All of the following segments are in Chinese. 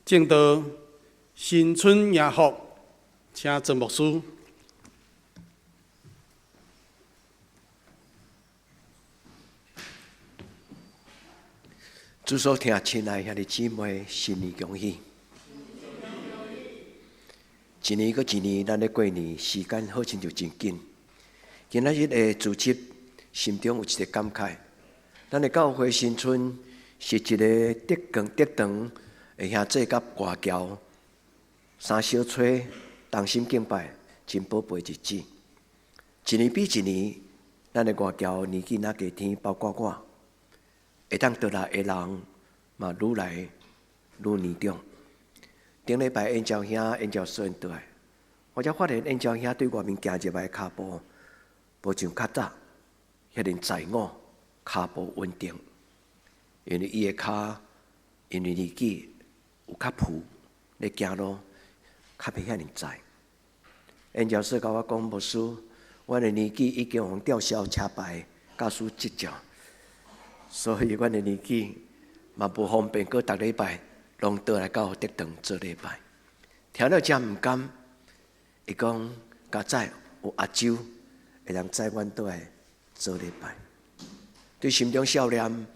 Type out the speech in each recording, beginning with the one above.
正道新春迎福，请曾牧师。主所听亲爱兄弟姊妹，新年恭喜！一年搁一年，咱咧过年，时间好像就真紧。今仔日的主题，心中有一个感慨：咱的教会新春是一个得长会兄做甲外交三小吹同心敬拜真宝贝日子。一年比一年，咱的外交年纪若加添，包括我。会当倒来的人嘛，愈来愈年长。顶礼拜燕昭兄、燕昭孙倒来，我才发现燕昭兄对外面行入来的脚步，无像较早遐尼在我，脚步稳定。因为伊的脚，因为年纪有较浮，咧行路较袂遐尼在。燕昭孙甲我讲，牧师，我的年纪已经往吊销车牌驾驶执照。所以，阮的年纪嘛无方便，过逐礼拜拢倒来到德堂做礼拜。听了真毋甘，伊讲家仔有阿周会当载阮倒来做礼拜。对心中少年，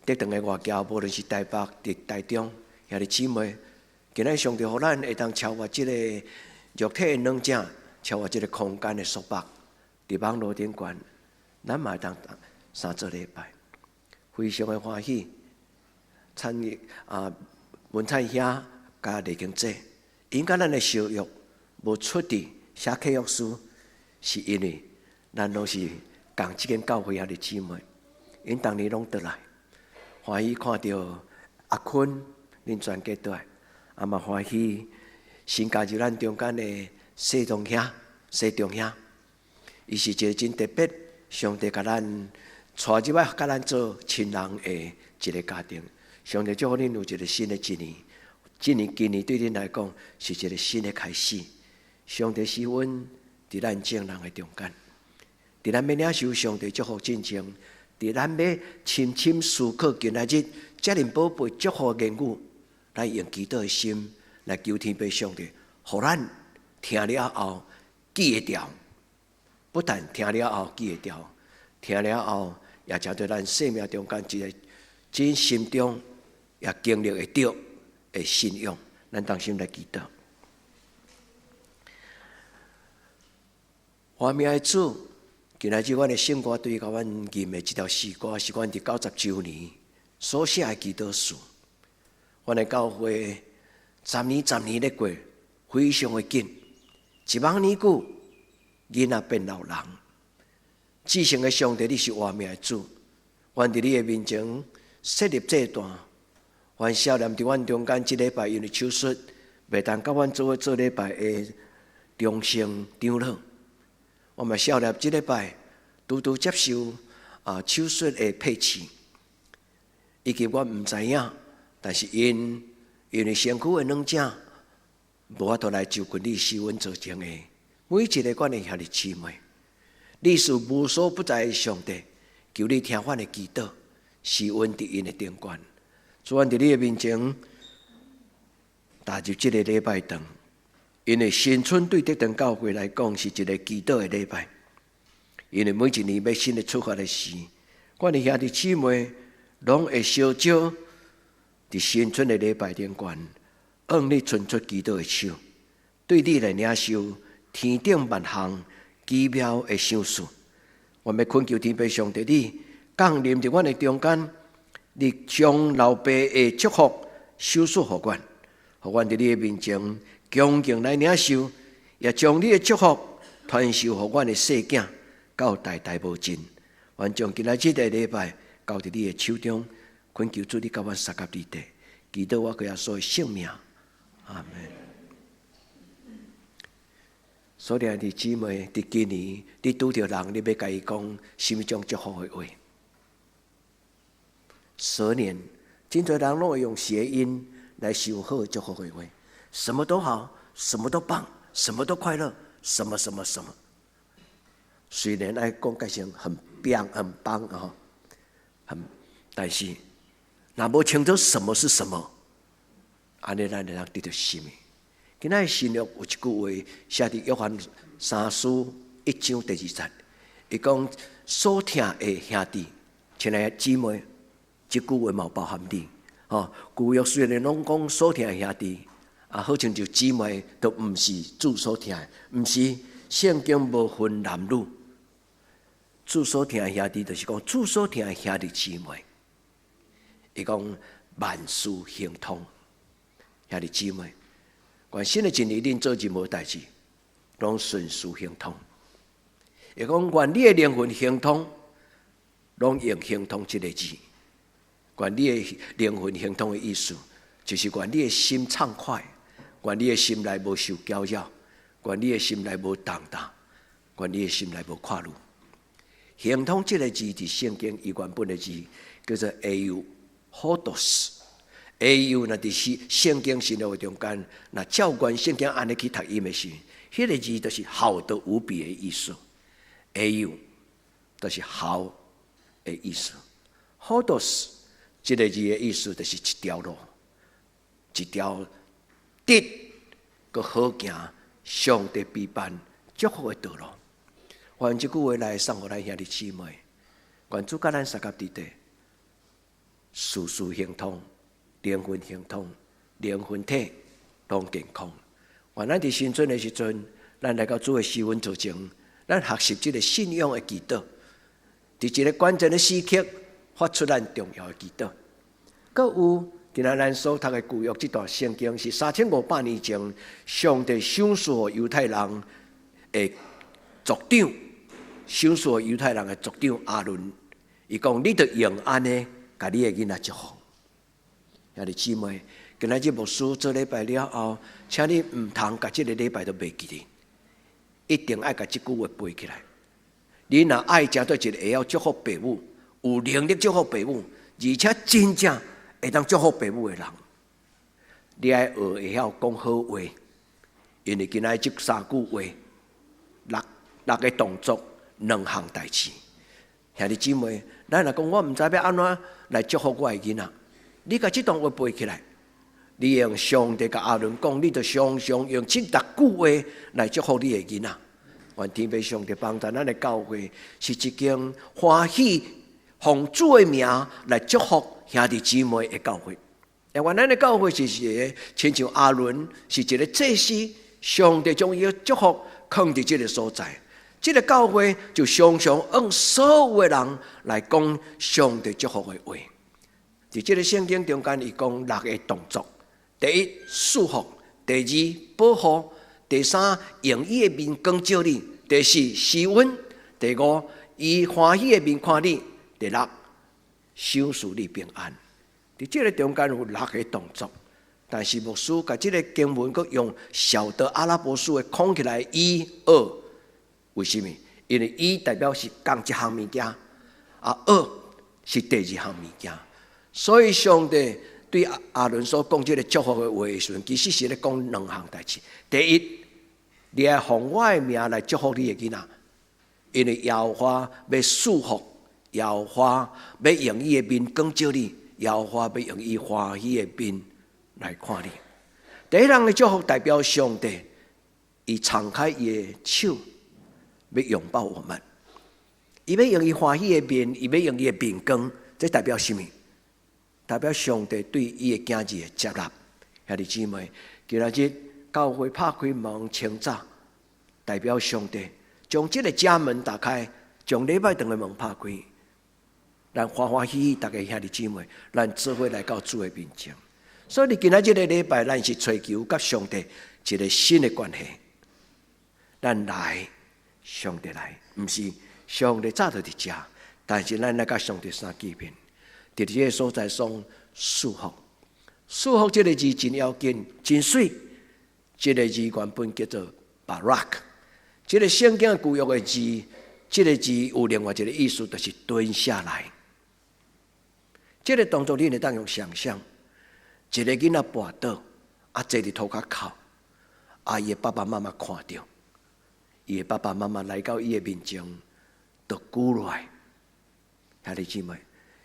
德堂的外交，无论是台北、伫台中，兄弟姊妹，今日上帝互咱会当超越即个肉体的软件，超越即个空间的束缚，伫网络顶悬，咱嘛会当三做礼拜。非常的欢喜，文灿兄甲李经济，因甲咱的相约无出伫写契约书，是因为咱拢是共即间教会兄弟姊妹，因当年拢倒来，欢喜看到阿坤恁全家倒来，也嘛欢喜新加入咱中间的谢东兄、谢中兄，伊是一个真特别，上帝甲咱。带入来，甲咱做亲人的一个家庭，上帝祝福恁有一个新的一年。今年对恁来讲是一个新的开始。上帝是阮伫咱众人的中间，伫咱要领受上帝祝福进前，伫咱要深深思考今仔日遮尔宝贝祝福的言语，咱用祈祷的心来求天父上帝，互咱听了后记会牢，不但听了后记会牢，听了后。也将对咱生命中间一个真心中也经历会到的信仰，咱当心来祈祷。华名的主，今仔日阮的圣歌对甲阮吟的这条诗歌，是阮伫90周年所写的祈祷书。阮的教会10年咧过，非常的紧，10000年久，囡仔变老人。至圣的上帝，你是活命的主，愿伫你的面前设立这段。愿少年伫阮中间，即礼拜因为手术，袂当甲阮做礼拜的忠诚长老。我们少年即礼拜拄接受手术的配器，以及我毋知影，但是因为身躯的软件，无法度来就近你是阮做成的每一个阮的兄弟姊妹。你是无所不在的上帝，求你听阮的祈祷，是阮伫因的顶悬。主，阮伫你的面前，踏入这个礼拜堂，因为新春对德堂教会来讲是一个祈祷的礼拜，因为每一年要新的出发的时，阮的兄弟姊妹拢会烧招伫新春的礼拜顶悬，向你伸出祈祷的手，对你来领受天顶万象。奇妙的赏赐，我们恳求天父上帝，你降临伫阮的中间，你将老爸的祝福赏赐互阮，互阮伫你的面前恭敬来领受，也将你的祝福传授互阮的细囝，到代代无尽。愿将今仔日的礼拜交伫你的手中，恳求主你甲阮三甲立地，祈祷我耶稣的圣名，阿门。所以兄弟姊妹，伫今年你拄着人，你要甲伊讲什么种祝福的话？蛇年，真多人拢会用谐音来修好祝福的话，什么都好，什么都棒，什么都快乐，什么什么什么。虽然爱讲改成很棒啊，但是若无清楚什么是什么，安尼咱就能得到生命。今仔新约有一句话写伫约翰3书1章第2节，伊讲所听的兄弟，亲爱的姊妹，这句话嘛包含你。旧约虽然拢讲所听的兄弟，好像就姊妹都毋是主所听的，毋是圣经无分男女。主所听的兄弟，就是讲主所听的兄弟姊妹。伊讲万事亨通，兄弟姊妹。原新的一年，恁做任何代志，拢顺事亨通。也讲，愿你的灵魂亨通，拢用亨通这个字。愿你的灵魂亨通的意思，就是愿你的心畅快，愿你的心内无受搅扰，愿你的心内无动荡，愿你的心内无快乐。亨通这个字，伫圣经伊原本的字叫做 Euhodos。A.U. 那伫圣经神学中间，那照关圣经安尼去读音的时，迄个字就是好的无比的意思。A.U. 就是好的意思。Hodos 这个字的意思就是一条路，一条直个好行，上帝陪伴祝福的道路。愿这句话来送互咱兄弟姊妹，愿主甲咱三甲伫地，事事亨通。灵魂亨通，灵魂体拢健康。原咱伫新春的时阵，咱来到主的施恩座前，咱学习这个信仰的祈祷，伫一个关键的时刻，发出咱重要的祈祷。搁有今仔咱所读的旧约这段圣经，是3500年前上帝赏赐犹太人的族长，赏赐犹太人的族长亚伦，伊讲：你着用安尼，甲你的囡仔祝福。兄弟姊妹，今仔日牧师做礼拜了后，请你唔通把这个礼拜都袂记哩，一定要把这句话背起来。你若爱食到一个会晓祝福父母，有能力祝福父母，而且真正会当祝福父母的人，你爱学会晓讲好话，因为今仔这3句话，六个动作，2项代志。兄弟姊妹，咱若讲我唔知要安怎来祝福我的囡仔。你把这段话背起来，你用上帝甲亚伦讲，你就常常用这6句话来祝福你的囡仔。愿天父上帝帮助咱的教会是一间欢喜奉主的名来祝福兄弟姊妹的教会。因为咱的教会是一个亲像亚伦是一个祭司，上帝将伊的祝福放伫这个所在。这个教会就常常用所有的人来讲上帝祝福的话。在这个圣经中间，伊讲6个动作：第一，祝福；第2，保护；第3，用伊的面光照你；第4，施恩；第5，以欢喜的面看你；第6，赏赐你平安。在这个中间有6个动作，但是牧师把这个经文佮用小的阿拉伯数的空起来1、2，为什么？因为1代表是讲一项物件，2是第2项物件。所以上帝对亚伦所讲这个祝福的话的时候，其实是咧讲2项代志。第一，你要奉我的名来祝福你的囡仔，因为耶和华要祝福，耶和华要用伊的面光照你，耶和华要用伊欢喜的面来看你。第一项的祝福代表上帝，伊敞开伊的手，要拥抱我们，伊要用伊欢喜的面，伊要用伊的面光，这代表什么？代表上帝对伊的囝儿的接纳。兄弟姊妹，今仔日教会拍开门清早，代表上帝将这个家门打开，将礼拜堂的门拍开，咱欢欢喜喜，大家兄弟姊妹，咱做伙来到主的面前。所以今仔日的礼拜，咱是追求甲上帝一个新的关系。咱来，上帝来，不是上帝早就伫遮，但是咱来甲上帝相见面。在这个所在上，祝福，祝福这个字真要紧，真水。这个字原本叫做 Barak， 这个圣经旧约的字，这个字有另外一个意思，就是蹲下来。这个动作你会当用想象，一个囡仔跋倒，坐伫涂骹哭，伊的爸爸妈妈看到，伊的爸爸妈妈来到伊的面前，就跪落来，兄弟姊妹。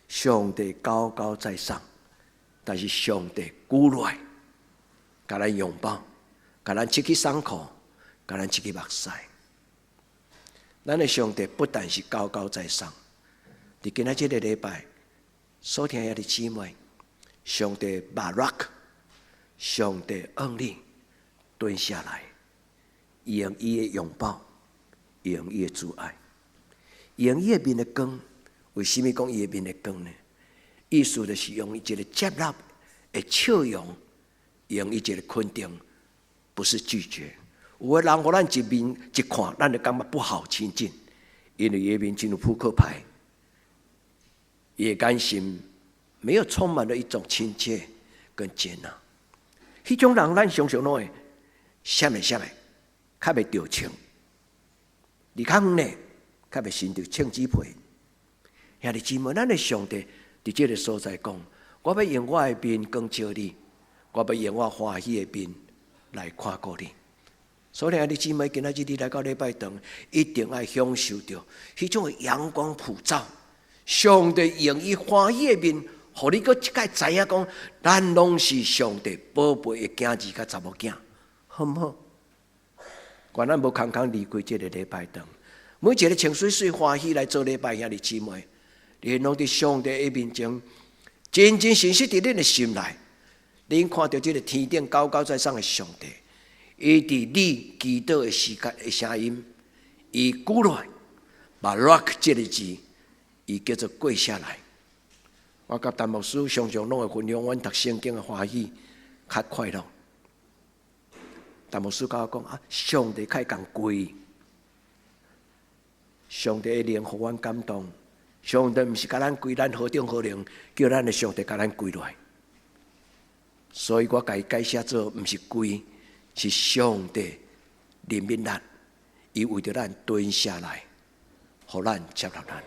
上帝高高在上，但是上帝跪落来，甲咱拥抱，甲咱切去伤口，甲咱切去目屎。咱的上帝不但是高高在上，伫今仔这个礼拜所听的姊妹，上帝barak，上帝恩你蹲下来，用伊的拥抱，用伊的阻碍，用伊的面的光。为什么讲伊的面的光呢？意思就是用一个接纳的笑容，用伊一个肯定，不是拒绝。有的人互咱一面一看，咱就感觉不好亲近，因为伊的面进入扑克牌，伊的眼神没有充满了一种亲切跟接纳。迄种人，咱常常拢会闪的，较袂着情。离较远呢，较袂寻到称姊妹。兄弟姊妹，咱的上帝伫这个所在讲，我要用我的面光照你，我要用我欢喜的面来看顾你。所以兄弟姊妹，今仔日你来到礼拜堂，一定要享受到迄种的阳光普照。上帝用伊欢喜的面，互你搁一摆知影讲，咱拢是上帝宝贝的囝儿甲查某囝，好唔好？原咱无空空离开这个礼拜堂，每一个情绪欢喜来做礼拜，兄弟姊妹，你拢伫上帝的面前，真真实实伫恁的心内，恁看到这个天顶高高在上的上帝。伊伫你祈祷的时间的声音，伊鼓来，把 rock 这个字，伊叫做跪下来。我甲陈牧师常常拢会分享阮读圣经的欢喜，较快乐。陈牧师甲我讲啊，上帝较讲跪，上帝的灵互阮感动。上帝毋是甲咱跪，咱何等何灵，叫咱的上帝甲咱跪落来。所以我甲伊解释做，毋是跪。是上帝怜悯咱，伊为着咱蹲下来，互咱接纳咱。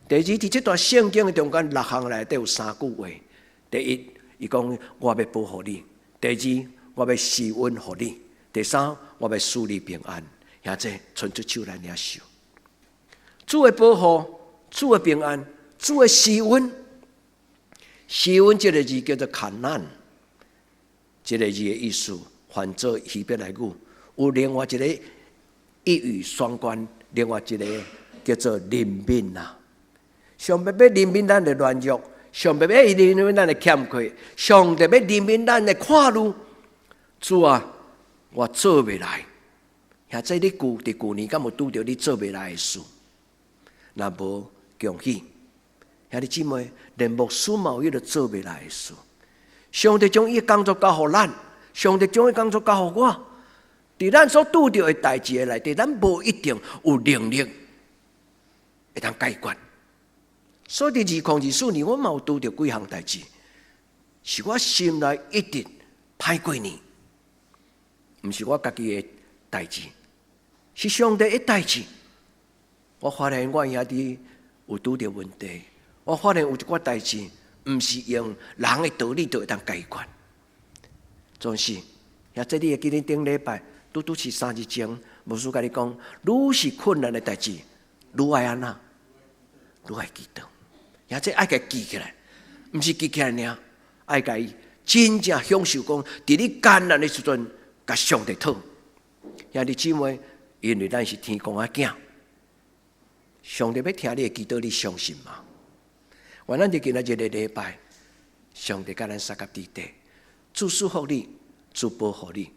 第二，伫这段圣经的中间6项内底有3句话。第一，伊讲我要保护你；第二，我要施恩互你；第三，我要赐你平安。兄弟，伸出手来领受。主的保护，主的平安，主的施恩。施恩这个字叫做坎难，这个字的意思。换做希伯来语，有另外一个一语双关，另外一个叫做怜悯啦。上帝要怜悯咱的软弱，上帝要怜悯咱的欠缺，上帝要怜悯咱的跨路。主啊，我做不来。现在你伫旧年敢有拄到你做不来的事？若无恭喜，兄弟姊妹，连牧师嘛有迄个做不来的事。上帝将伊工作交互咱。上帝将伊工作交互我，伫咱所拄到的代志内底，咱无一定有能力会当解决。所以2024年，我嘛有拄到几项代志，是我心内一直歹过年，毋是我家己的代志，是上帝的代志。我发现我兄弟有拄到问题，我发现有一寡代志，毋是用人的道理就会当解决。总是，也这你会记得顶礼拜拄是3日前，牧师甲你讲，愈是困难的代志，愈爱安那，愈爱记得。也这爱甲记起来，毋是记起来尔，爱甲伊真正享受讲，伫你艰难的时阵，甲上帝讨。兄弟姊妹，因为咱是天公的囝，上帝要听你的祈祷，你相信吗？原咱伫今仔日的礼拜，上帝甲咱三甲伫地。主祝福你，主保护你，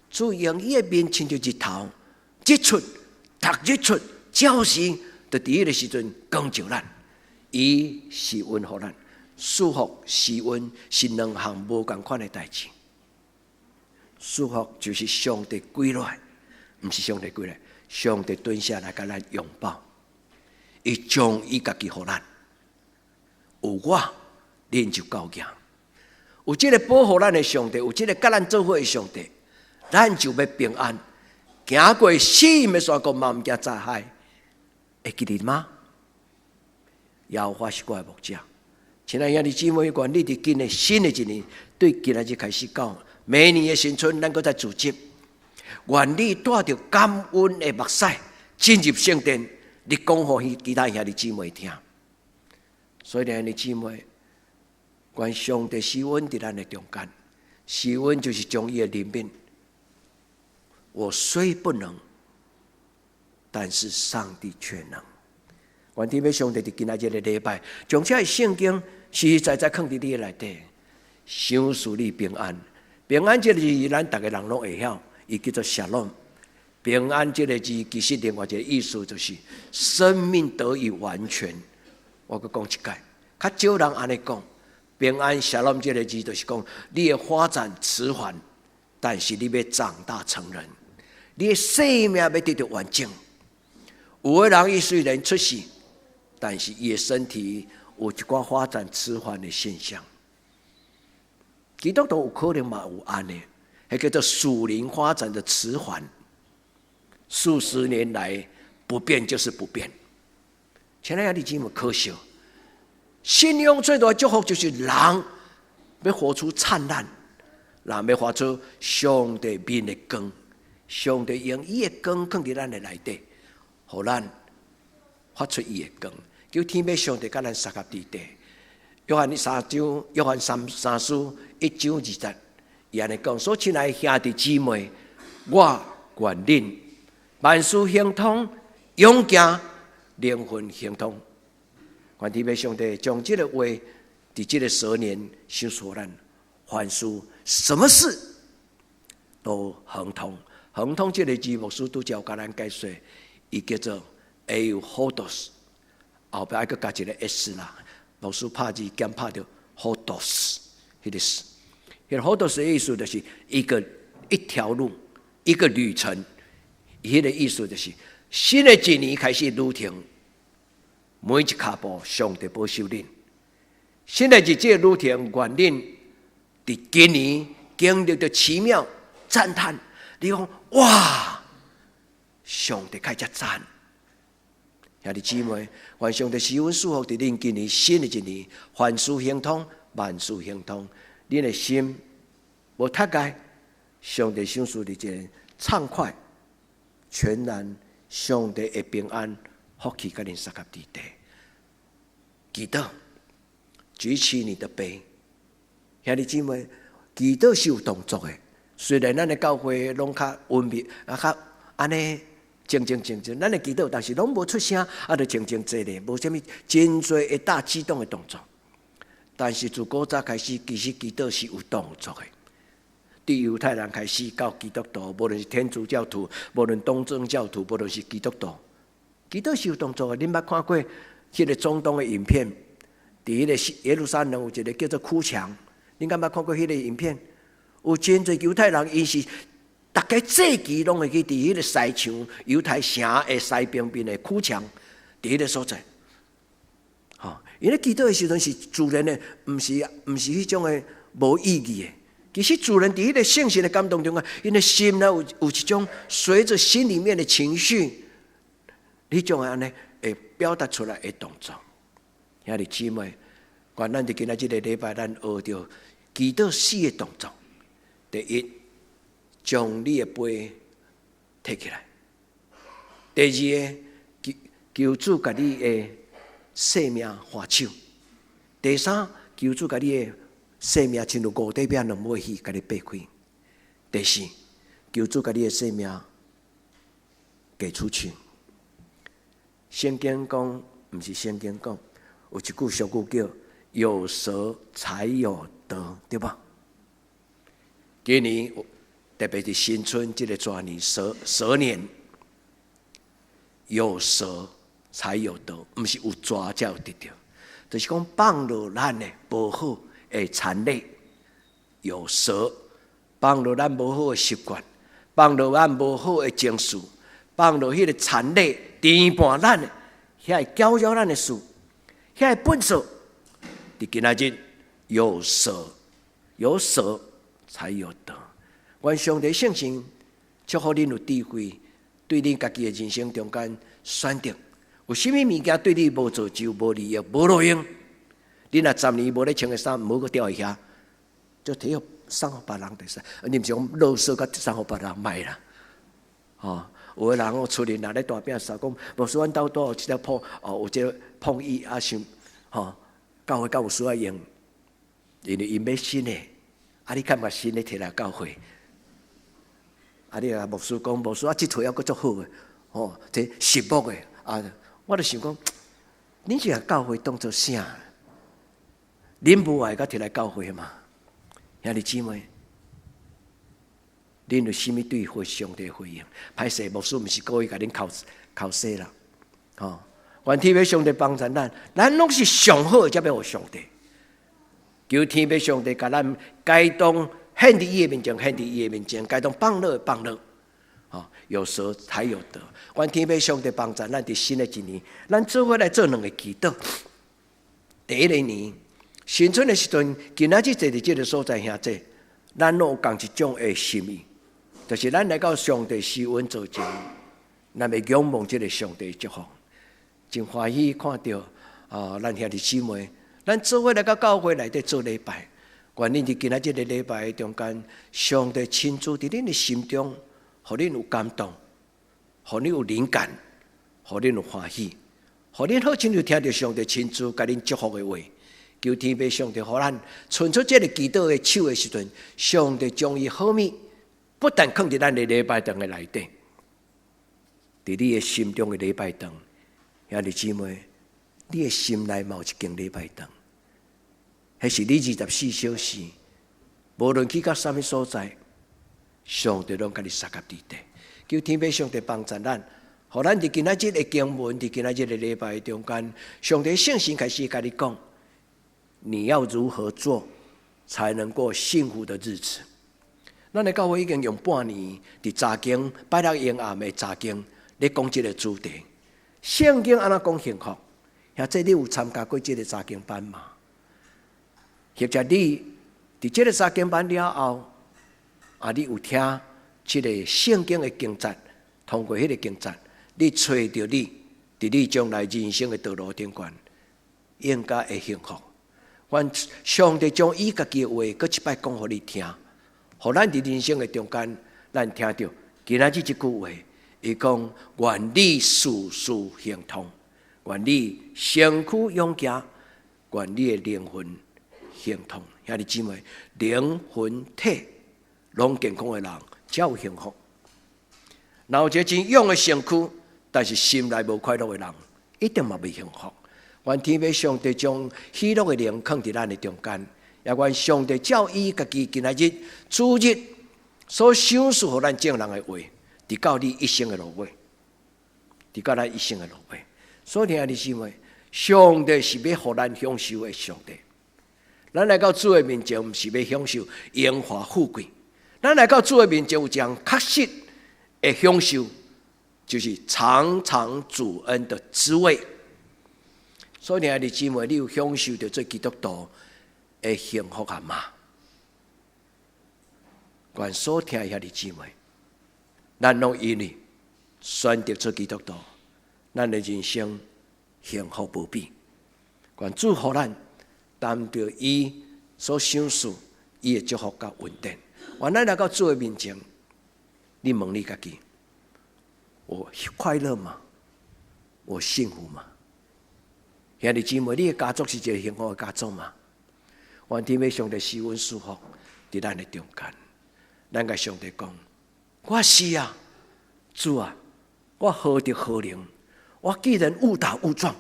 主用伊的面亲像日头，日出、读日出、照时，就伫迄个时阵光照咱，伊施恩互咱，祝福施恩是2项无共款的代志。祝福就是上帝归来，毋是上帝归来，上帝蹲下来甲咱拥抱，伊将伊家己互咱，有我，恁就够硬。有这个保护咱的上帝，有这个甲咱做伙的上帝，咱就要平安。行过死荫的山谷，嘛毋惊灾害。会记得吗？耶和华是我的牧者。亲爱兄弟姊妹，愿你伫今年新的一年，对今仔日开始讲，明年的新春，咱搁再组织。愿你带着感恩的目屎进入圣殿，你讲互其他兄弟姊妹听。所以，兄弟姊妹。愿上帝施恩伫咱的中间，希望就是将伊的灵命，我虽不能，但是上帝却能。愿弟兄上帝伫今仔日的礼拜，将这圣经实实在在放伫你的内底，想使你平安。平安这个字，咱大家人拢会晓，伊叫做沙龙。平安这个字，其实另外一个意思就是生命得以完全。我阁讲一解，较少人安尼讲。平安沙龙这个字，就是讲你的发展迟缓，但是你要长大成人，你的生命要得到完整。有的人伊虽然出世，但是伊的身体有一寡发展迟缓的现象。基督徒有可能嘛有安尼，迄叫做属灵发展的迟缓。数十年来不变就是不变。亲爱的弟兄们，可惜，信仰最大的祝福就是人要活出灿烂，人要活出上帝面的光。上帝用伊的光放伫咱的内底，互咱发出伊的光。叫天父上帝甲咱三合伫地。约翰三书1章2节，伊安尼讲：所亲爱的兄弟姊妹，我愿恁万事亨通，勇敢，灵魂亨通。愿天父上帝将这个话伫这个蛇年想说咱凡事什么事都亨通。亨通这个字，牧师拄才有甲咱解说，伊叫做 euhodos， 后壁还佫加一个 s 啦。牧师拍字兼拍到 hodos， 迄个是，迄个 hodos 的意思就是一条路，一个旅程。迄个意思就是新的一年开始旅程，每一脚步上帝保守恁。新的一这旅程，愿恁伫今年经历着奇妙赞叹。你讲哇，上帝开只赞！兄弟姊妹，愿上帝施恩祝福伫恁今年新的一年，凡事亨通，万事亨通。恁的心无脱界，上帝想使你一个畅快。全然上帝的平安福气甲恁三合伫地。祈祷，举起你的杯，兄弟姊妹，祈祷是有动作的。虽然咱的教会拢较文明，较安尼静，咱的祈祷，但是拢无出声，就静坐咧，无啥物真多会大激动的动作。但是自古早开始，其实祈祷是有动作的。对犹太人开始到基督徒，无论是天主教徒，无论东正教徒，无论是基督徒，祈祷是有动作的。恁捌看过迄个中东的影片？伫迄个耶路撒冷有一个叫做哭墙，恁敢捌看过迄个影片？有真侪犹太人，伊是大家祭旗拢会去伫迄个西墙犹太城的西边边的哭墙，伫迄个所在。因为祈祷的时阵是自然的，毋是迄种的无意义的。其实主人伫迄个圣神的感动中啊，因为心呢有一种随着心里面的情绪，迄种安尼会表达出来的动作。兄弟姊妹，愿咱伫今仔日个礼拜，咱学着祈祷4个动作。第一，将你的杯摕起来；第二，求主甲你的生命还手；第三，求主甲你的生命亲如五块饼两尾鱼，甲你掰开。第四，求主甲你的生命给出去。圣经讲，毋是圣经讲，有一句俗语叫“有舍才有得”，对吧？今年特别是新春这个蛇年，蛇年有舍才有得，毋是有蛇才有得到，就是讲放落咱的无好的残累，有蛇放落咱无好的习惯，放落咱无好的情绪，放落迄个残累颠簸咱的，遐会搅扰咱的事，遐会笨手。伫今仔日有舍才有得。愿上帝圣神祝福恁有智慧，对恁家己的人生中间选择，有啥物物件对你无造就、无利益、无路用，恁若10年无咧穿的衫，唔好搁掉去遐，就摕互送互别人第三。你毋是讲垃圾甲送互别人卖啦？有个人出年若咧大饼烧，讲无说阮兜多有一条破有这个碰椅啊，想教会有需要用，因为因要新的，你敢把新的摕来教会？你牧师讲，牧师这推还佫足好诶，这实木诶我就想讲，恁是把教会当作啥？恁无爱甲摕来教会嘛？兄弟姊妹，恁有啥物对回上帝回应？歹势，牧师毋是故意甲恁考试啦，愿天父上帝帮助咱拢是上好，才要互上帝。求天父上帝甲咱该当献伫伊的面前，献伫伊的面前，该当放乐放乐。有舍才有得。愿天父上帝帮助咱伫新的一年，咱做伙来做两个祈祷。第一个年，新春的时阵，今仔日坐伫这个所在兄弟，咱拢有共一种的心意，就是咱来到上帝施恩座前，咱要仰望这个上帝的祝福。真欢喜看到咱兄弟姊妹，咱做伙来到教会内底做礼拜。愿恁伫今仔日的礼拜中间，上帝亲自伫恁的心中，互恁有感动，互恁有灵感，互恁有欢喜，互恁好亲就听到上帝亲自甲恁祝福的话。求天父上帝，互咱伸出这个祈祷的手的时阵，上帝将伊好物不但放伫咱的礼拜堂的内底，伫你的心中的礼拜堂，兄弟姊妹，你的心内嘛有一间礼拜堂。迄是你24小时，无论去到什么所在，上帝拢甲你撒甲伫地。求天父上帝帮助咱，互咱伫今仔日的经文，伫今仔日的礼拜中间，上帝圣神开始甲你讲，你要如何做，才能过幸福的日子？咱的教会已经用半年，伫查经拜六营暗的查经，咧讲这个主题。圣经安怎讲幸福？或者你有参加过这个查经班吗？或者你伫这个查经班了后，你有听这个圣经的经节，通过迄个经节，你找到你伫你将来人生的道路顶端，应该会幸福。愿上帝将伊家己的话，搁一摆讲互你听，互咱伫人生的中间，咱听到今仔日这句话，伊讲：愿你事事亨通，愿你身躯勇健，愿你的灵魂亨通。兄弟姊妹，灵魂体拢健康的人才有幸福。若有一个真勇的身躯，但是心内无快乐的人，一定嘛袂幸福。愿天父上帝将喜乐的灵放伫咱的中间，也愿上帝照伊家己今仔日主日所想述互咱正人的话，伫到你一生的路尾，伫到咱一生的路尾。所以兄弟姊妹，上帝是要互咱享受的上帝。咱来到主的面前，毋是要享受荣华富贵，咱来到主的面前，有一样确实的享受，就是常常主恩的滋味。所以兄弟姊妹，你有享受到做基督徒的幸福吗？愿所听的兄弟姊妹，咱拢因为选择做基督徒，咱的人生幸福无比。愿祝福咱担着伊所想述伊的祝福甲稳定。愿咱来到主的面前，你问你家己：我快乐吗？我幸福吗？兄弟姊妹，你的家族是一个幸福的家族吗？愿天父上帝施恩祝福伫咱的中间。咱甲上帝讲：我是啊，主啊，我何德何能？我既然误打误撞，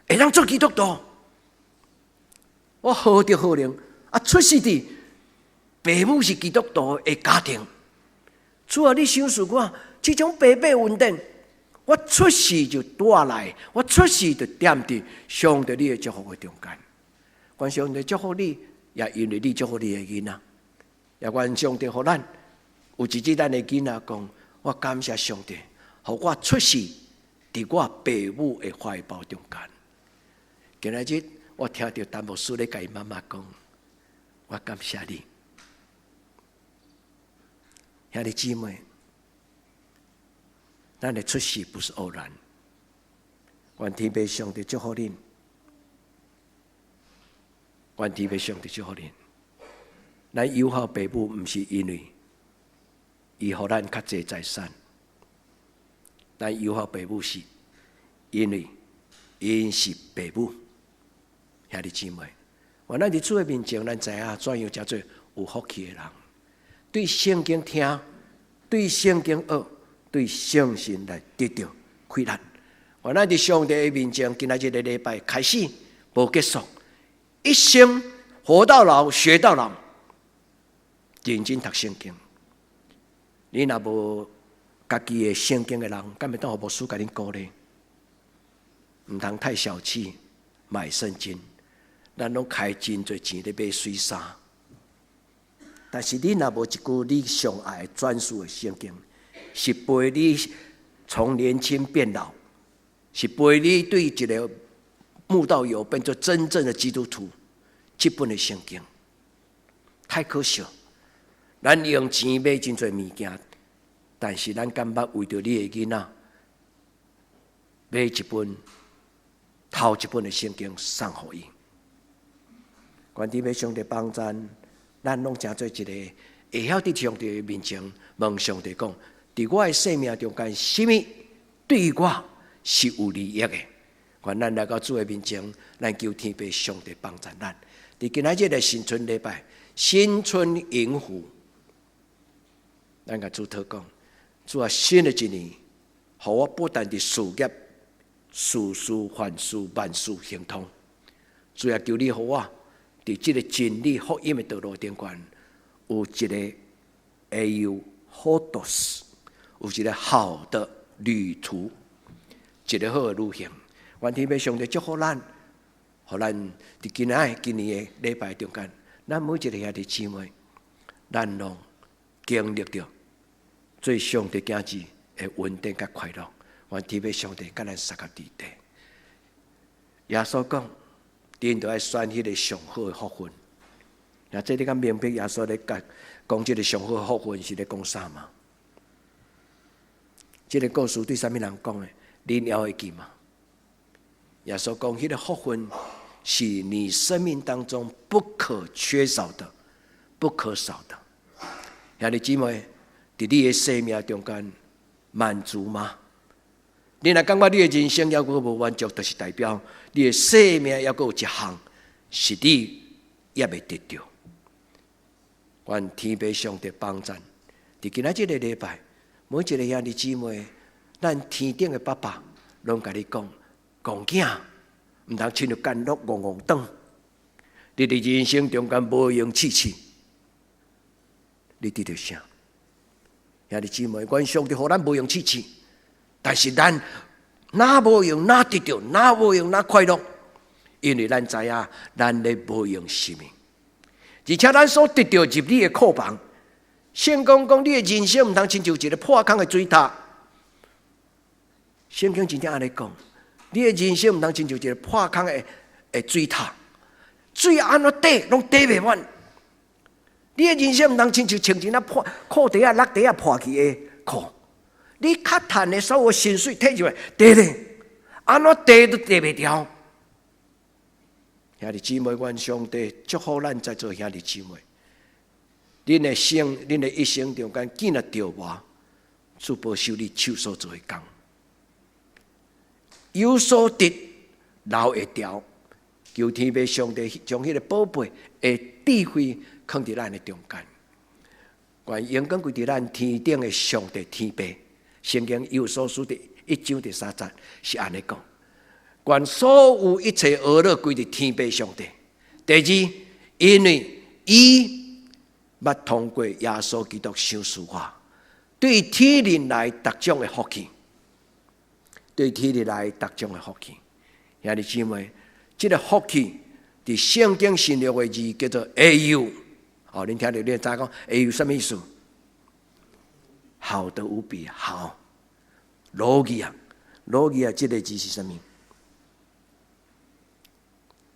会当做基督徒，我何德何能？出世伫父母是基督徒的家庭。主啊，你想诉我这种白白稳定。我出世就带来，我出世就踮伫上帝你的祝福的中间。愿上帝祝福你，也因为你祝福你的囡仔。也愿上帝互咱有一日咱的囡仔讲：我感谢上帝，互我出世伫我父母的怀抱中间。今仔日我听到陈牧师咧甲伊妈妈讲：我感谢你，兄弟姊妹。咱的出世不是偶然，愿天父上帝祝福恁，愿天父上帝祝福恁。咱友好父母，毋是因为伊互咱较济财产，咱友好父母是因为因是父母。兄弟姊妹，愿咱伫主的面前，咱知影怎样才做有福气的人，对圣经听，对圣经学，对圣神来得到开展。我咱伫上帝的面前，今仔日的礼拜开始无结束，一生活到老，学到老，认真读圣经。你若无家己的圣经的人，敢会当互牧师甲恁鼓励？唔通太小气，买圣经，咱拢开真侪钱咧买水衫。但是你若无一句你上爱专属的圣经，是陪你从年轻变老，是陪你对一个慕道友变做真正的基督徒，这本的圣经太可惜。咱用钱买真侪物件，但是咱敢捌为着你的囡仔买一本头一本的圣经送互伊？愿弟妹上帝帮咱，咱拢诚做一个会晓伫上帝面前问上帝讲：伫我的生命中间，什么对我是有利益的？愿咱来到主的面前，咱求天父上帝帮助咱。伫今仔日的新春礼拜，新春迎福，咱甲主祷讲：主啊，新的一年，互我不但伫事业、事事凡事万事亨通。主啊，求你互我伫这个真理福音的道路顶端，有一个会有好多事，有一个好的旅途，一个好的路行。愿天父上帝祝福咱，互咱伫今年的礼拜中间，咱每一个兄弟姊妹，咱拢经历着做上帝子子的稳定甲快乐。愿天父上帝甲咱三个伫地。耶稣讲，恁着爱选迄个上好的福分。那这你敢明白耶稣咧讲这个上好的福分是咧讲啥吗？这个故事对啥物人讲的？恁还会记吗？耶稣讲，迄个福分是你生命当中不可缺少的、不可少的。兄弟姊妹，伫你的生命中间满足吗？你若感觉你的人生还阁无满足，就是代表你的生命还阁有一项是你也未得到。愿天父上帝帮助，伫今仔日的礼拜，每一个兄弟姊妹，咱天顶的爸爸拢甲你讲：公囝，毋通亲像甘露戆戆长。你伫人生中间无用试试，你得到啥？兄弟姊妹，愿上帝互咱无用试试。但是咱哪无用哪得到，哪无用哪快乐，因为咱知影咱咧无用生命，而且咱所得到入你的库房。圣经讲，你的人生毋通亲像一个破空的水塔。圣经真正安尼讲，你的人生毋通亲像一个破空的水塔，水安怎滴拢滴袂满。你的人生毋通亲像穿一那破裤底落底破去的裤。你较趁的所有薪水摕入来，滴咧，安怎滴都滴袂掉。兄弟姊妹，愿上帝祝福咱在座兄弟姊妹，恁的一生中间，见了着我，主保守你手所做的工，有所得，留会调。求天父上帝将迄个宝贝的智慧放伫咱的中间，愿阳光归伫咱天顶的上帝天父。圣经有所书第1章第3节是安尼讲：愿所有一切恶乐归伫天父上帝。第二，因为伊捌通过耶稣基督赏赐我，对天人来各种的福气，对天人来各种的福气。兄弟姊妹，这个福气伫圣经新约的字叫做 AU。哦，恁听到恁知讲 AU 什么意思？好的无比好，罗吉亚，这个字是什么？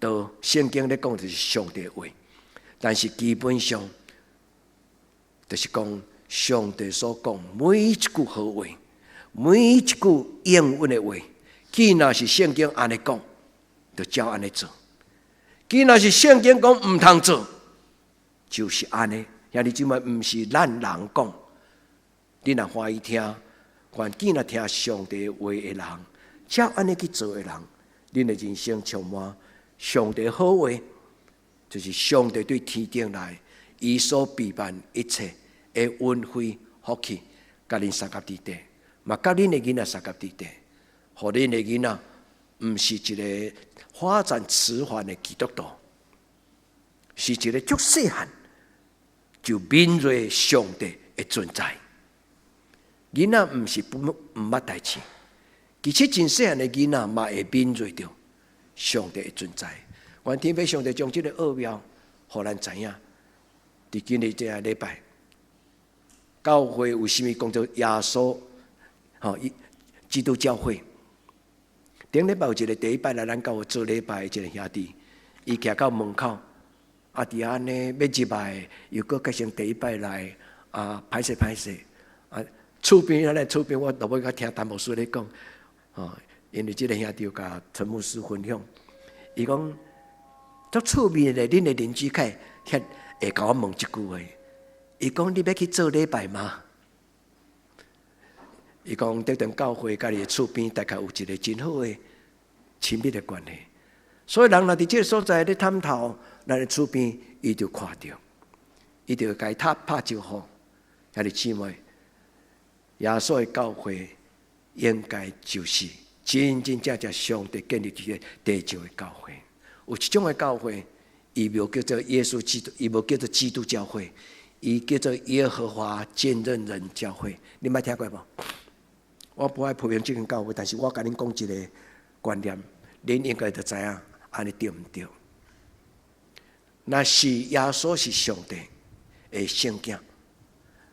都圣经咧讲就是上帝的话，但是基本上就是讲上帝所讲每一句好话，每一句应允的话，既然是圣经安尼讲，就照安尼做；既然是圣经讲唔通做，就是安尼。兄弟姊妹，唔是咱人讲。你若欢喜听，愿见若听上帝话的人，照安尼去做的人，恁的人生充满上帝好话，就是上帝对天顶来伊所备办一切的恩惠福气，甲恁三甲伫地，嘛甲恁的囡仔三甲伫地，互恁的囡仔毋是一个发展迟缓的基督徒，是一个足细汉就敏锐上帝的存在。囡仔毋是毋捌代志，其实真细汉的囡仔嘛会敏锐着上帝的存在。愿天父上帝将这个奥妙，互咱知影。伫今日这个礼拜，教会为什么讲做耶稣？基督教会。顶礼拜有一个第一摆来咱教会做礼拜的一个兄弟，伊徛到门口，伫遐呢要入来，又搁改成第一摆来歹势厝边我都要甲听陈牧师咧讲，因为这个兄弟有甲陈牧师分享，伊讲足趣味的，恁的邻居较会甲我问一句话，伊讲你要去做礼拜吗？伊讲这段教会甲你的厝边大概有一个真好的亲密的关系，所以人若伫这个所在咧探讨，咱的厝边伊就看到，伊就该他拍招呼，兄弟姊妹，耶稣的教会应该就是真真正正上帝建立这个地上的教会。有一种的教会，伊无叫做耶稣基督，伊无叫做基督教会，伊叫做耶和华见证人教会。你捌听过无？我不爱批评这间教会，但是我甲恁讲一个观念，恁应该就知影安尼对毋对？若是耶稣是上帝的圣子，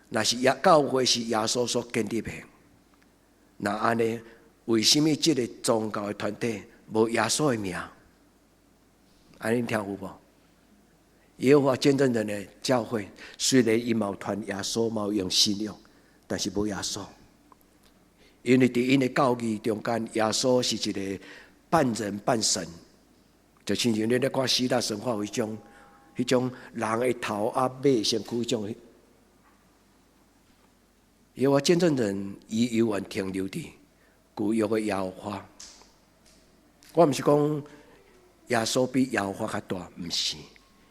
若是教会是耶稣所建立的，那安尼为什么这个宗教的团体无耶稣的名？安尼听有无？耶和华见证人的教会虽然伊嘛有传耶稣，嘛有用信仰，但是无耶稣。因为伫因的教义中间，耶稣是一个半人半神，就亲像你咧看希腊神话迄种人的头马的身躯迄种。耶和华见证人伊永远停留伫旧约的耶和华。我毋是讲耶稣比耶和华较大，毋是。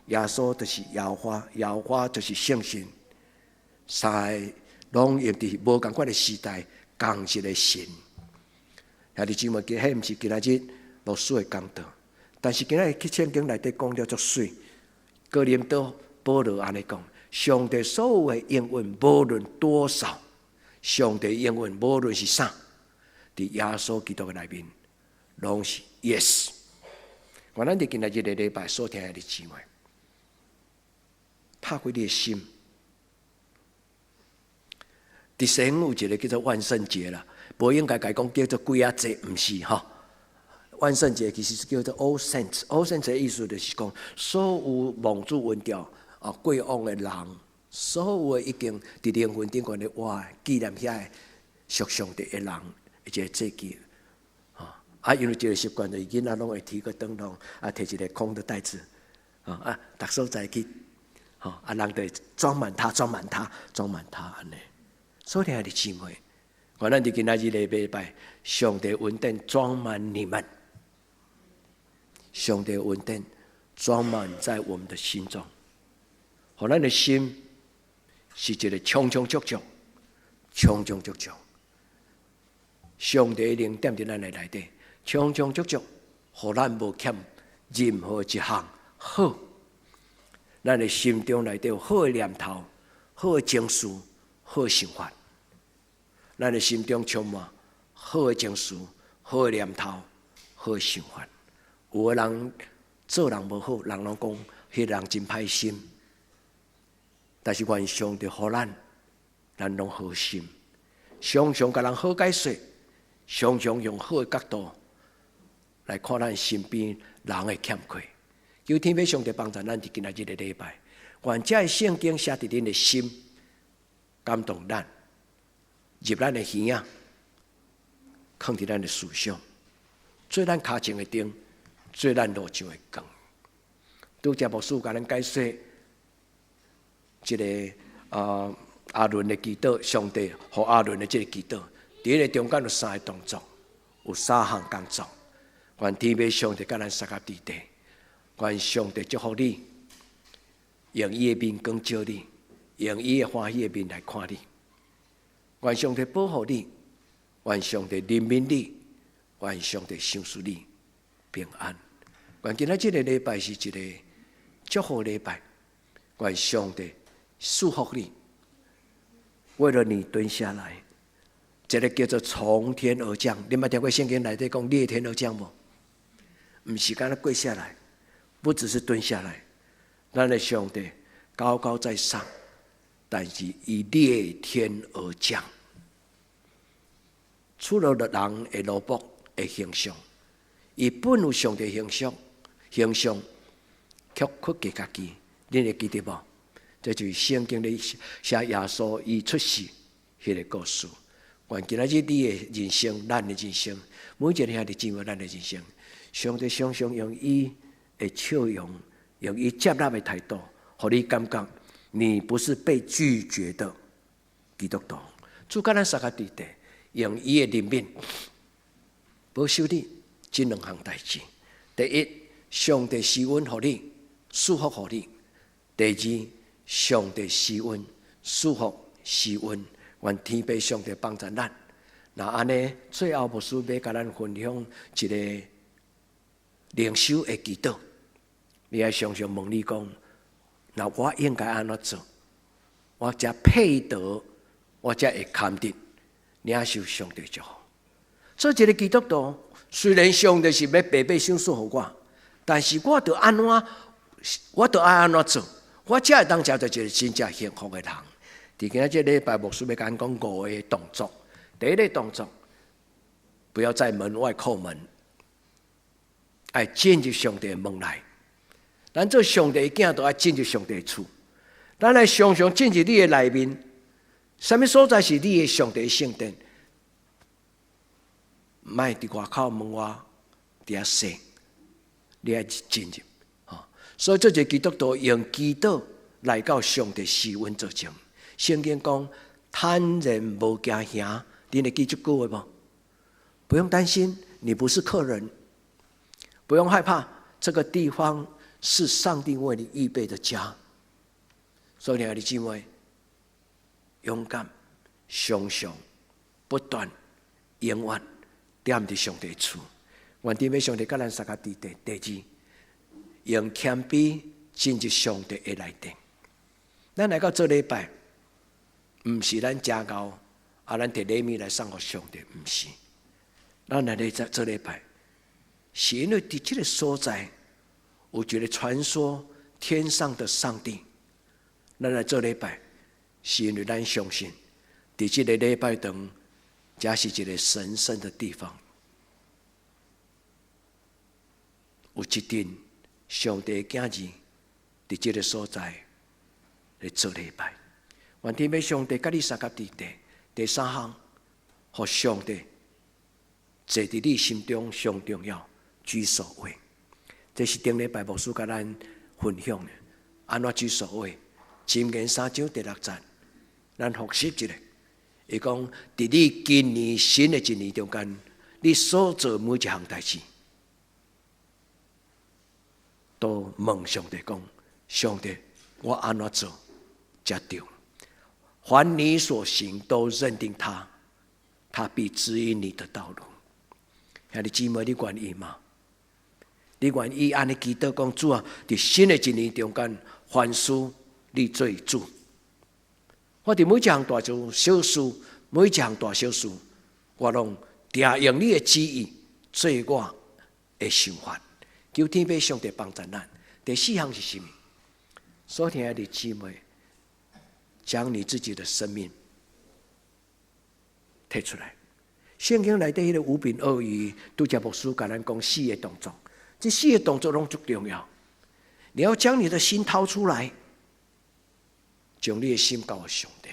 耶稣就是耶和华，耶和华就是圣神，三个拢用伫无同款的时代，同一个神。兄弟姊妹，迄毋是今仔日牧师的讲道，但是今仔日去圣经内底讲了足水。哥林多保罗安尼讲：上帝所有的应允，无论多少，上帝应允无论是啥，伫耶稣基督的内面，拢是 yes。我咱伫今仔日的礼拜所听的姊妹，拍开你的心。伫西方有一个叫做万圣节啦，无应该讲叫做鬼仔节，毋是哈。万圣节其实是叫做 All Saints。All Saints 的意思就是讲，所有忘主文调过往的人，所有的已经伫灵魂顶悬的活，纪念遐个属上帝的人，一个节日。因为这个习惯，就囡仔拢会提个灯笼，摕一个空的袋子，逐所在去，人就装满它安尼。所以，兄弟姊妹，我咱伫今仔日的礼拜，上帝恩典装满你们，上帝恩典装满在我们的心中，互咱的心是一个充充足足，上帝的灵点伫咱的内底，充充足足，互咱无欠任何一项好。咱的心中内底有好的念头、好的情绪、好的想法。咱的心中充满好的情绪、好的念头、好的想法。有的人做人无好，人拢讲迄人真歹心。但是愿上帝互咱拢好心，常常甲人好解说，常常用好的角度来看咱身边人的欠缺。求天父上帝帮助咱伫今仔日的礼拜，愿这个圣经写伫恁的心，感动咱。入咱的耳啊，放伫咱的思想，做咱脚前的灯，做咱路上的光。拄则牧师甲咱解说，这个阿伦的祈祷，上帝和阿伦的这个祈祷，第一个中间有三个动作，有三项工作。愿天父上帝甲咱三甲伫地，愿上帝祝福你，用伊的面光照你，用伊的欢喜的面来看你。愿上帝保护你，愿上帝怜悯你，愿上帝赏赐你平安。愿今仔这个礼拜是一个祝福礼拜，愿上帝祝福你，为了你蹲下来。这个叫做从天而降。你捌听过圣经内底讲裂天而降无？不是干那跪下来，不只是蹲下来，咱的上帝高高在上，但是以裂天而降，除了人的萝卜的形象，伊本有上帝形象，却屈给家己。你会记得无？这就是圣经里写耶稣伊出世迄个故事。愿今仔日你的人生，咱的人生，每一个兄弟姊妹，咱的人生，上帝常常用伊的笑容，用伊接纳的态度，让你感觉你不是被拒绝的基督徒。主甲咱三个弟弟，用伊的怜悯保守你，这两项代志。第一，上帝施恩予你，祝福予你；第二，上帝施恩，祝福施恩。愿天父上帝帮助咱。那安尼，最后牧师要甲咱分享一个灵修的祈祷。你要常常问你讲，那我应该安怎做？我才配得，我才会堪得领受上帝祝福。所以，一个基督徒虽然上帝是要白白赏赐予我，但是我得安怎？我得爱安怎做？我才会当找到一个真正幸福的人。伫今仔这礼拜，牧师要甲咱讲5个动作。第一个动作，不要在门外叩门，要进入上帝的门来。咱做上帝的囝，都要进入上帝的厝。咱来常常进入你的内面，什么所在是你的上帝的圣殿？唔爱伫外口门外伫遐说，你要进入。所以，这就基督徒用祈祷来到上帝施恩做证。圣经讲，坦然无惊吓，你会记这句话吗？不用担心，你不是客人，不用害怕，这个地方是上帝为你预备的家。所以，亲爱的姊妹，勇敢、常常、不断、永远踮伫上帝厝。愿天父上帝甲咱三个弟弟。第二，用谦卑进入上帝的内殿。咱来到这礼拜。唔是咱家教，咱摕礼物来送给上帝，唔是。咱来这礼拜，是因为伫这个所在，有一个传说天上的上帝。咱来这礼拜，是因为咱相信，伫这个礼拜堂，这是一个神圣的地方，有一定上帝的囝儿伫这个所在来做礼拜。愿天父上帝甲你三个弟弟。第三项，互上帝坐伫你心中上重要居首位。这是顶礼拜牧师甲咱分享的，安怎居首位？箴言3章第6節，咱复习一下。伊讲，伫你今年新的一年中间，你所做每一项代志，都问上帝讲：上帝，我安怎做才对？凡你所行，都认定他，他必指引你的道路。兄弟姊妹，你愿意吗？你愿意安尼祈祷讲，主啊，伫新的一年中间，凡事你做主。我伫每一项大事、小事，每一项大小事，我拢定用你的旨意做我的想法。求天父上帝帮助咱。第4项是什么？所听的姊妹。将你自己的生命提出来。圣经内底迄个五饼二鱼，拄则牧师甲咱讲4个动作，这4个动作拢足重要。你要将你的心掏出来，将你的心交给上帝。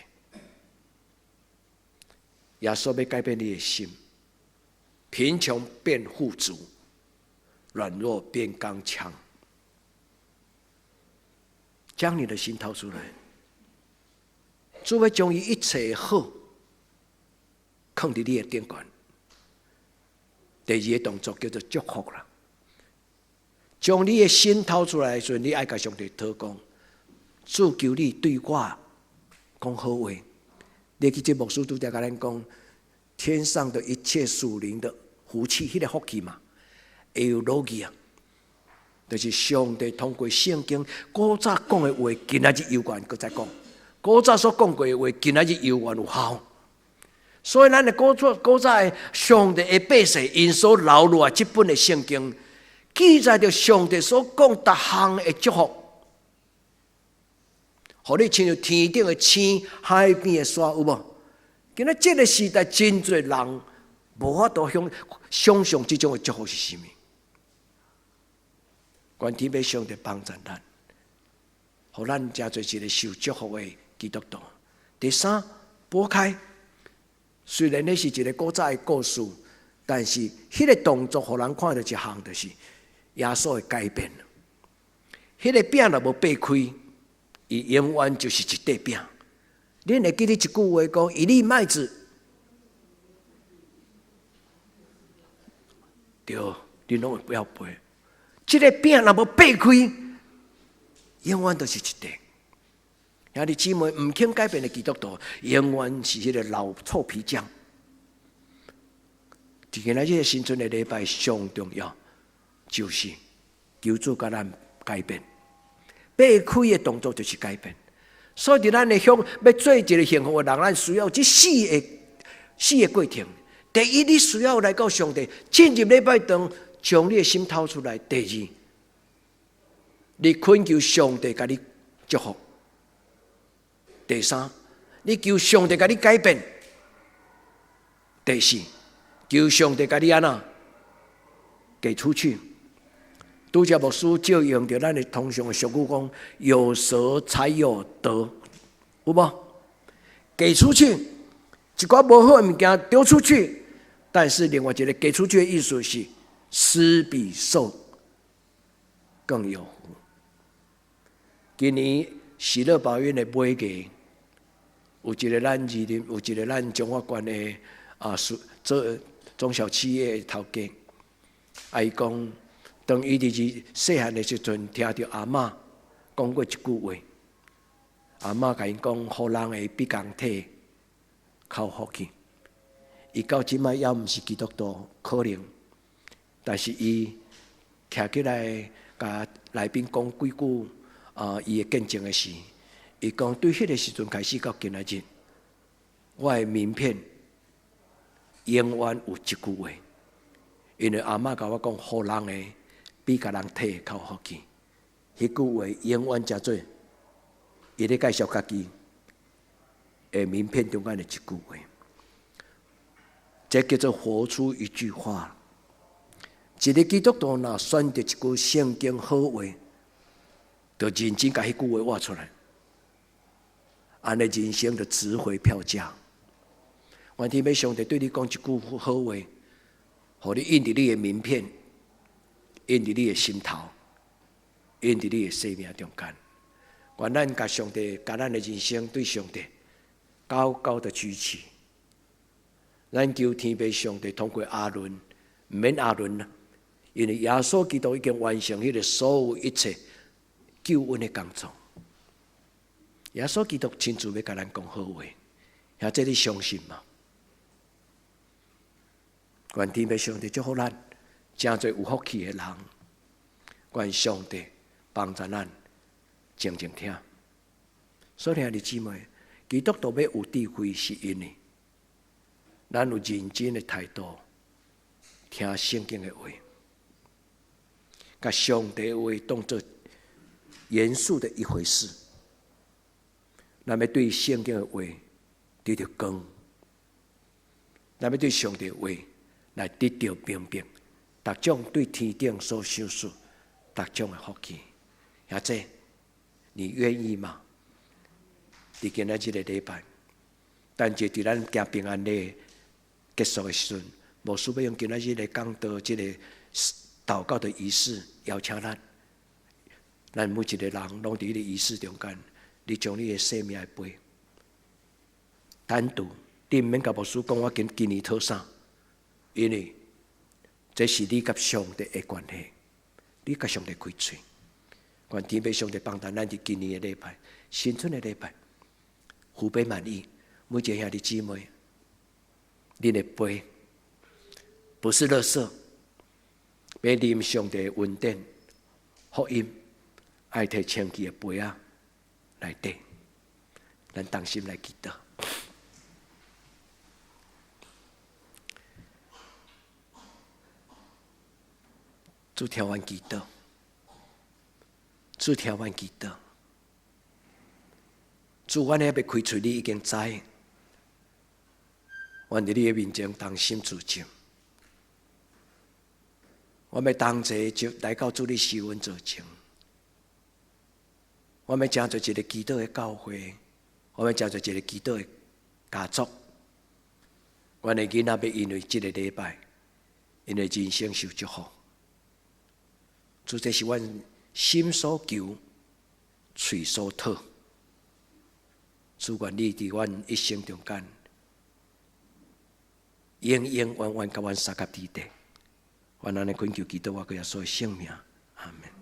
耶稣要改变你的心，贫穷变富足，软弱变刚强。将你的心掏出来。主要将伊一切好放伫你的顶端。第2个动作叫做祝福啦，将你的心掏出来的时候，你爱甲上帝祷告，主求你对我讲好话。你去这牧师拄则甲咱讲，天上的一切属灵的福气，迄个福气嘛，会有落去啊。就是上帝通过圣经古早讲的话，今仔日犹原搁再讲；古早所讲过的话，今仔日犹原有效。所以咱的古早的上帝的百姓，因所留落来这本的圣经，记载着上帝所讲逐项的祝福，互你亲像天顶的星、海边的沙，有无？今仔这个时代，真侪人无法度想象这种的祝福是什么。愿天父上帝帮助咱，互咱真做一个受祝福的基督徒。第三，拨开。虽然那是一个古早的故事，但是迄个动作，互人看到一项，就是耶稣的改变。迄个饼若无掰开，伊永远就是一块饼。恁会记得一句话讲：一粒麦子，对，恁拢不要背。这个饼若无掰开，永远都是一块。兄弟姊妹，唔肯改变的基督徒，永远是迄个老臭皮匠。今仔日新春的礼拜上重要，就是求主甲咱改变。掰开的动作就是改变。所以伫咱的要做一个幸福的人，咱需要这四个过程。第一，你需要来到上帝进入礼拜堂，将你的心掏出来；第二，你恳求上帝甲你祝福。第三，你求上帝甲你改变；第四，求上帝甲你安怎给出去。拄则牧师借用着咱的通常的俗语讲：有舍才有得，有无？给出去，一寡无好的物件丢出去，但是另外一个给出去的意思是施比受更有福。今年喜乐保院的买价。有一个咱有一个咱中华县的做中小企业的头家，伊讲，当伊伫细汉的时阵，听到阿嬷讲过一句话，阿嬷甲因讲，互人会比工体较福气。伊到即摆也毋是基督徒，可能，但是伊徛起来，甲来宾讲几句伊的见证的事。伊讲，对迄个时阵开始到今仔日，我的名片永远有一句话，因为阿嬷甲我讲，互人的比甲人体较福气。迄句话永远叫做，伊咧介绍家己的名片中间的一句话，这叫做活出一句话。一个基督徒若选择一句圣经好话，就认真把迄句话画出来。安尼人生就值回票价。愿天父上帝对你讲一句好话，互你印伫你的名片，印伫你的心头，印伫你的生命中间。愿咱甲上帝，甲咱的人生对上帝高高的举起。咱求天父上帝通过阿伦，唔免阿伦啦，因为耶稣基督已经完成迄个所有一切救恩的工作。耶稣基督亲自要甲咱讲好话，或者你相信吗？愿天父上帝祝福咱，真侪有福气的人。愿上帝帮助咱，静静听。所以兄弟姊妹，基督徒要有智慧，是因为咱有认真的态度，听圣经的话，甲上帝的话当作严肃的一回事。咱要对圣经的话得到光，咱要对上帝的话来得到明白，逐种对天顶所想事，逐种的福气。或者你愿意吗？伫今仔日个礼拜，但是伫咱行平安礼结束的时阵，牧师要用今仔日个讲道即个祷告的仪式，邀请咱每一个人拢伫迄个仪式中间。你将你的生命背，单独，你唔免甲牧师讲我今年讨啥，因为这是你甲上帝的关系，你甲上帝开嘴。愿天父上帝帮咱伫今年的礼拜、新春的礼拜，福杯满溢。每一个兄弟姊妹，恁的杯不是垃圾，要啉上帝的恩典、福音，爱摕清气的杯仔来底。咱同心来祈祷。主听阮祈祷，主听阮祈祷。主，阮还要开嘴，你已经知。阮伫你的面前同心自证，我要同齐就来到主你施恩做证。我要成做一个基督的教会，我要成做一个基督的家族。阮的囡仔要因为这个礼拜，因为人生受祝福。主，这是阮心所求、嘴所讨。主，愿你伫阮一生中间，永永远远甲阮相合伫地。阮安尼恳求基督我耶稣的圣名，阿门。